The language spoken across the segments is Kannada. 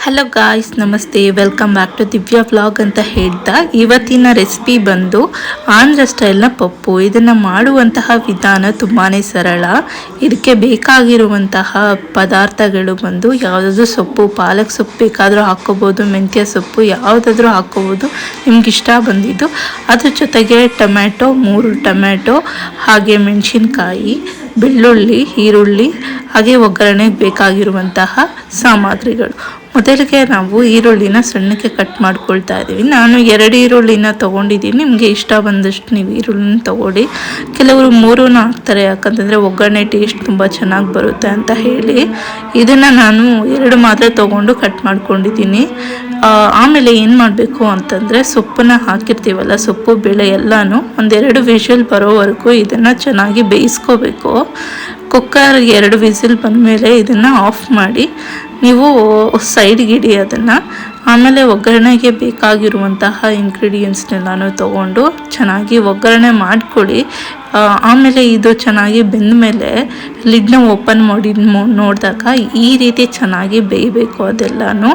ಹಲೋ ಗಾಯ್ಸ್, ನಮಸ್ತೆ. Welcome back to Divya vlog ಅಂತ ಹೇಳ್ತಾ ಇವತ್ತಿನ ರೆಸಿಪಿ ಬಂದು ಆಂಧ್ರ ಸ್ಟೈಲ್ನ ಪಪ್ಪು. ಇದನ್ನು ಮಾಡುವಂತಹ ವಿಧಾನ ತುಂಬಾ ಸರಳ. ಇದಕ್ಕೆ ಬೇಕಾಗಿರುವಂತಹ ಪದಾರ್ಥಗಳು ಬಂದು ಯಾವುದಾದ್ರೂ ಸೊಪ್ಪು, ಪಾಲಕ್ ಸೊಪ್ಪು ಬೇಕಾದರೂ ಹಾಕ್ಕೋಬೋದು, ಮೆಂತ್ಯ ಸೊಪ್ಪು ಯಾವುದಾದ್ರೂ ಹಾಕ್ಕೋಬೋದು, ನಿಮ್ಗೆ ಇಷ್ಟ ಬಂದಿದ್ದು. ಅದ್ರ ಜೊತೆಗೆ ಟೊಮ್ಯಾಟೊ 3 ಟೊಮ್ಯಾಟೊ, ಹಾಗೆ ಮೆಣಸಿನ್ಕಾಯಿ, ಬೆಳ್ಳುಳ್ಳಿ, ಈರುಳ್ಳಿ, ಹಾಗೆ ಒಗ್ಗರಣೆಗೆ ಬೇಕಾಗಿರುವಂತಹ ಸಾಮಗ್ರಿಗಳು. ಮೊದಲಿಗೆ ನಾವು ಈರುಳ್ಳಿನ ಸಣ್ಣಕ್ಕೆ ಕಟ್ ಮಾಡ್ಕೊಳ್ತಾ ಇದ್ದೀವಿ. ನಾನು 2 ಈರುಳ್ಳಿನ ತೊಗೊಂಡಿದ್ದೀನಿ. ನಿಮಗೆ ಇಷ್ಟ ಬಂದಷ್ಟು ನೀವು ಈರುಳ್ಳಿನ ತೊಗೊಳ್ಳಿ. ಕೆಲವರು 3 ಹಾಕ್ತಾರೆ, ಯಾಕಂತಂದರೆ ಒಗ್ಗರಣೆ ಟೇಸ್ಟ್ ತುಂಬ ಚೆನ್ನಾಗಿ ಬರುತ್ತೆ ಅಂತ ಹೇಳಿ. ಇದನ್ನು ನಾನು 2 ಮಾತ್ರ ತೊಗೊಂಡು ಕಟ್ ಮಾಡ್ಕೊಂಡಿದ್ದೀನಿ. ಆಮೇಲೆ ಏನು ಮಾಡಬೇಕು ಅಂತಂದರೆ, ಸೊಪ್ಪನ್ನ ಹಾಕಿರ್ತೀವಲ್ಲ, ಸೊಪ್ಪು ಬೇಳೆ ಎಲ್ಲನೂ 1-2 ವಿಷಲ್ ಬರೋವರೆಗೂ ಇದನ್ನು ಚೆನ್ನಾಗಿ ಬೇಯಿಸ್ಕೋಬೇಕು. ಕುಕ್ಕರ್ 2 ವಿಸಿಲ್ ಬಂದಮೇಲೆ ಇದನ್ನು ಆಫ್ ಮಾಡಿ ನೀವು ಸೈಡ್ಗೆ ಇಡಿ ಅದನ್ನು. ಆಮೇಲೆ ಒಗ್ಗರಣೆಗೆ ಬೇಕಾಗಿರುವಂತಹ ಇಂಗ್ರೀಡಿಯೆಂಟ್ಸ್ನೆಲ್ಲನೂ ತೊಗೊಂಡು ಚೆನ್ನಾಗಿ ಒಗ್ಗರಣೆ ಮಾಡ್ಕೊಳ್ಳಿ. ಆಮೇಲೆ ಇದು ಚೆನ್ನಾಗಿ ಬೆಂದ ಮೇಲೆ ಲಿಡ್ನ ಓಪನ್ ಮಾಡಿ ನೋಡಿದಾಗ ಈ ರೀತಿ ಚೆನ್ನಾಗಿ ಬೇಯಬೇಕು. ಅದೆಲ್ಲನೂ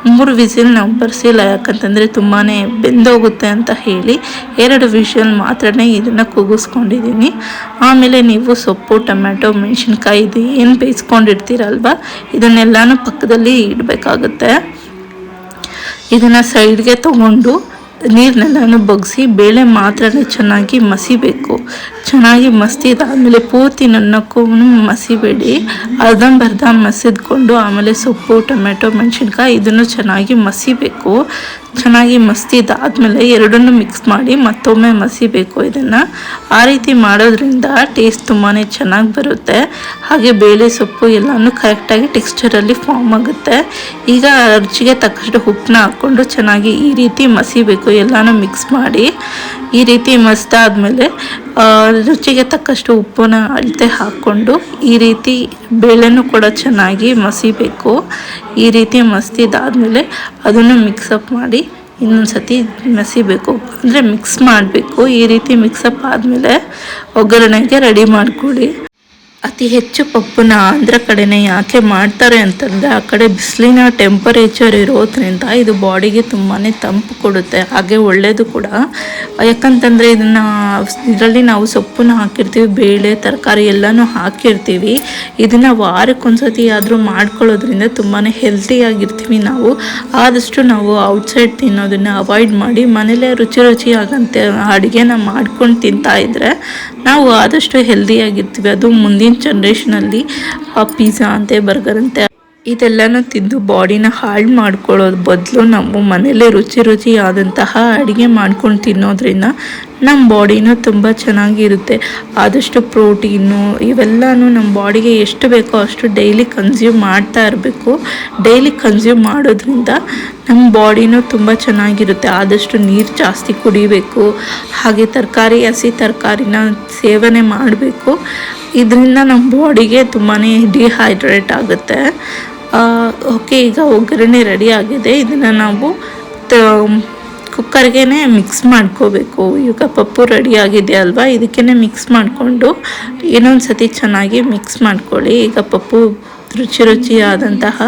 3 ವಿಸಿಲ್ ನಾವು ಬರ್ಸಿಲ್ಲ, ಯಾಕಂತಂದರೆ ತುಂಬಾ ಬೆಂದೋಗುತ್ತೆ ಅಂತ ಹೇಳಿ 2 ವಿಷಲ್ ಮಾತ್ರನೇ ಇದನ್ನು ಕೂಗಿಸ್ಕೊಂಡಿದ್ದೀನಿ. ಆಮೇಲೆ ನೀವು ಸೊಪ್ಪು, ಟೊಮ್ಯಾಟೊ, ಮೆಣಸಿನ್ಕಾಯಿ ಇದು ಏನು ಬೇಯಿಸ್ಕೊಂಡಿರ್ತೀರಲ್ವ, ಇದನ್ನೆಲ್ಲನೂ ಪಕ್ಕದಲ್ಲಿ ಇಡಬೇಕಾಗುತ್ತೆ. ಇದನ್ನು ಸೈಡ್ಗೆ ತೊಗೊಂಡು ನೀರನ್ನೆಲ್ಲನೂ ಬಗ್ಗಿಸಿ ಬೇಳೆ ಮಾತ್ರ ಚೆನ್ನಾಗಿ ಮಸಿಬೇಕು. ಚೆನ್ನಾಗಿ ಮಸಿದಾದ್ಮೇಲೆ ಪೂರ್ತಿ ನನ್ನಕ್ಕೂ ಮಸಿಬೇಡಿ, ಅರ್ಧಂಬರ್ಧ ಮಸಿದ್ಕೊಂಡು ಆಮೇಲೆ ಸೊಪ್ಪು, ಟೊಮೆಟೊ, ಮೆಣಸಿನ್ಕಾಯಿ ಇದನ್ನು ಚೆನ್ನಾಗಿ ಮಸಿಬೇಕು. ಚೆನ್ನಾಗಿ ಮಸಿದಾದ್ಮೇಲೆ ಎರಡನ್ನೂ ಮಿಕ್ಸ್ ಮಾಡಿ ಮತ್ತೊಮ್ಮೆ ಮಸಿಬೇಕು. ಇದನ್ನು ಆ ರೀತಿ ಮಾಡೋದ್ರಿಂದ ಟೇಸ್ಟ್ ತುಂಬಾ ಚೆನ್ನಾಗಿ ಬರುತ್ತೆ. ಹಾಗೆ ಬೇಳೆ, ಸೊಪ್ಪು ಎಲ್ಲನೂ ಕರೆಕ್ಟಾಗಿ ಟೆಕ್ಸ್ಚರಲ್ಲಿ ಫಾರ್ಮ್ ಆಗುತ್ತೆ. ಈಗ ರುಚಿಗೆ ತಕ್ಕಷ್ಟು ಉಪ್ಪನ್ನ ಹಾಕ್ಕೊಂಡು ಚೆನ್ನಾಗಿ ಈ ರೀತಿ ಮಸಿಬೇಕು. ಎಲ್ಲನೂ ಮಿಕ್ಸ್ ಮಾಡಿ ಈ ರೀತಿ ಮಸಿದಾದ್ಮೇಲೆ ರುಚಿಗೆ ತಕ್ಕಷ್ಟು ಉಪ್ಪನ್ನ ಅಳತೆ ಹಾಕ್ಕೊಂಡು ಈ ರೀತಿ ಬೇಳೆನೂ ಕೂಡ ಚೆನ್ನಾಗಿ ಮಸಿಬೇಕು. ಈ ರೀತಿ ಮಸಿದಾದ್ಮೇಲೆ ಅದನ್ನು ಮಿಕ್ಸಪ್ ಮಾಡಿ ಇನ್ನೊಂದು ಸತಿ ಮಸಿಬೇಕು, ಅಂದರೆ ಮಿಕ್ಸ್ ಮಾಡಬೇಕು. ಈ ರೀತಿ ಮಿಕ್ಸಪ್ ಆದಮೇಲೆ ಒಗ್ಗರಣೆಗೆ ರೆಡಿ ಮಾಡ್ಕೊಳ್ಳಿ. ಅತಿ ಹೆಚ್ಚು ಪಪ್ಪನ್ನ ಆಂಧ್ರ ಕಡೆನೇ ಯಾಕೆ ಮಾಡ್ತಾರೆ ಅಂತಂದರೆ, ಆ ಕಡೆ ಬಿಸಿಲಿನ ಟೆಂಪರೇಚರ್ ಇರೋದ್ರಿಂದ ಇದು ಬಾಡಿಗೆ ತುಂಬಾ ತಂಪು ಕೊಡುತ್ತೆ, ಹಾಗೆ ಒಳ್ಳೆಯದು ಕೂಡ. ಯಾಕಂತಂದರೆ ಇದರಲ್ಲಿ ನಾವು ಸೊಪ್ಪನ್ನ ಹಾಕಿರ್ತೀವಿ, ಬೇಳೆ, ತರಕಾರಿ ಎಲ್ಲನೂ ಹಾಕಿರ್ತೀವಿ. ಇದನ್ನು ವಾರಕ್ಕೊಂದ್ಸತಿ ಆದರೂ ಮಾಡ್ಕೊಳ್ಳೋದ್ರಿಂದ ತುಂಬಾ ಹೆಲ್ತಿಯಾಗಿರ್ತೀವಿ. ನಾವು ಆದಷ್ಟು ನಾವು ಔಟ್ಸೈಡ್ ತಿನ್ನೋದನ್ನು ಅವಾಯ್ಡ್ ಮಾಡಿ ಮನೇಲೇ ರುಚಿಯಾಗಂತೆ ಅಡುಗೆನ ಮಾಡ್ಕೊಂಡು ತಿಂತಾಯಿದ್ರೆ ನಾವು ಆದಷ್ಟು ಹೆಲ್ದಿಯಾಗಿರ್ತೀವಿ. ಅದು ಮುಂದಿನ ಜನ್ರೇಷನಲ್ಲಿ ಪಿಜ್ಜಾ ಅಂತೆ, ಬರ್ಗರ್ ಅಂತೆ ಇದೆಲ್ಲನೂ ತಿಂದು ಬಾಡಿನ ಹಾಳು ಮಾಡ್ಕೊಳ್ಳೋದು ಬದಲು ನಾವು ಮನೇಲೇ ರುಚಿಯಾದಂತಹ ಅಡುಗೆ ಮಾಡ್ಕೊಂಡು ತಿನ್ನೋದ್ರಿಂದ ನಮ್ಮ ಬಾಡಿನೂ ತುಂಬ ಚೆನ್ನಾಗಿರುತ್ತೆ. ಆದಷ್ಟು ಪ್ರೋಟೀನು ಇವೆಲ್ಲನೂ ನಮ್ಮ ಬಾಡಿಗೆ ಎಷ್ಟು ಬೇಕೋ ಅಷ್ಟು ಡೈಲಿ ಕನ್ಸ್ಯೂಮ್ ಮಾಡ್ತಾ ಇರಬೇಕು. ಡೈಲಿ ಕನ್ಸ್ಯೂಮ್ ಮಾಡೋದ್ರಿಂದ ನಮ್ಮ ಬಾಡಿನೂ ತುಂಬ ಚೆನ್ನಾಗಿರುತ್ತೆ. ಆದಷ್ಟು ನೀರು ಜಾಸ್ತಿ ಕುಡಿಬೇಕು. ಹಾಗೆ ಹಸಿ ತರಕಾರಿನ ಸೇವನೆ ಮಾಡಬೇಕು. ಇದರಿಂದ ನಮ್ಮ ಬಾಡಿಗೆ ತುಂಬಾ ಡಿಹೈಡ್ರೇಟ್ ಆಗುತ್ತೆ. ಓಕೆ, ಈಗ ಒಗ್ಗರಣೆ ರೆಡಿ ಆಗಿದೆ. ಇದನ್ನು ನಾವು ಕುಕ್ಕರ್ಗೆ ಮಿಕ್ಸ್ ಮಾಡ್ಕೋಬೇಕು. ಈಗ ಪಪ್ಪು ರೆಡಿ ಆಗಿದೆ ಅಲ್ವಾ, ಇದಕ್ಕೇ ಮಿಕ್ಸ್ ಮಾಡಿಕೊಂಡು ಇನ್ನೊಂದು ಸತಿ ಚೆನ್ನಾಗಿ ಮಿಕ್ಸ್ ಮಾಡ್ಕೊಳ್ಳಿ. ಈಗ ಪಪ್ಪು ರುಚಿಯಾದಂತಹ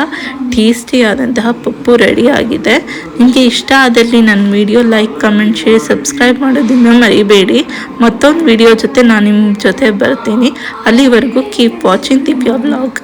ಟೇಸ್ಟಿಯಾದಂತಹ ಪಪ್ಪು ರೆಡಿ ಆಗಿದೆ. ನಿಮಗೆ ಇಷ್ಟ ಆದಲ್ಲಿ ನನ್ನ video like, comment, share, subscribe ಮಾಡೋದನ್ನು ಮರಿಬೇಡಿ. ಮತ್ತೊಂದು ವಿಡಿಯೋ ಜೊತೆ ನಾನು ನಿಮ್ಮ ಜೊತೆ ಬರ್ತೀನಿ. ಅಲ್ಲಿವರೆಗೂ ಕೀಪ್ ವಾಚಿಂಗ್ ದಿವ್ಯಾ ವ್ಲಾಗ್.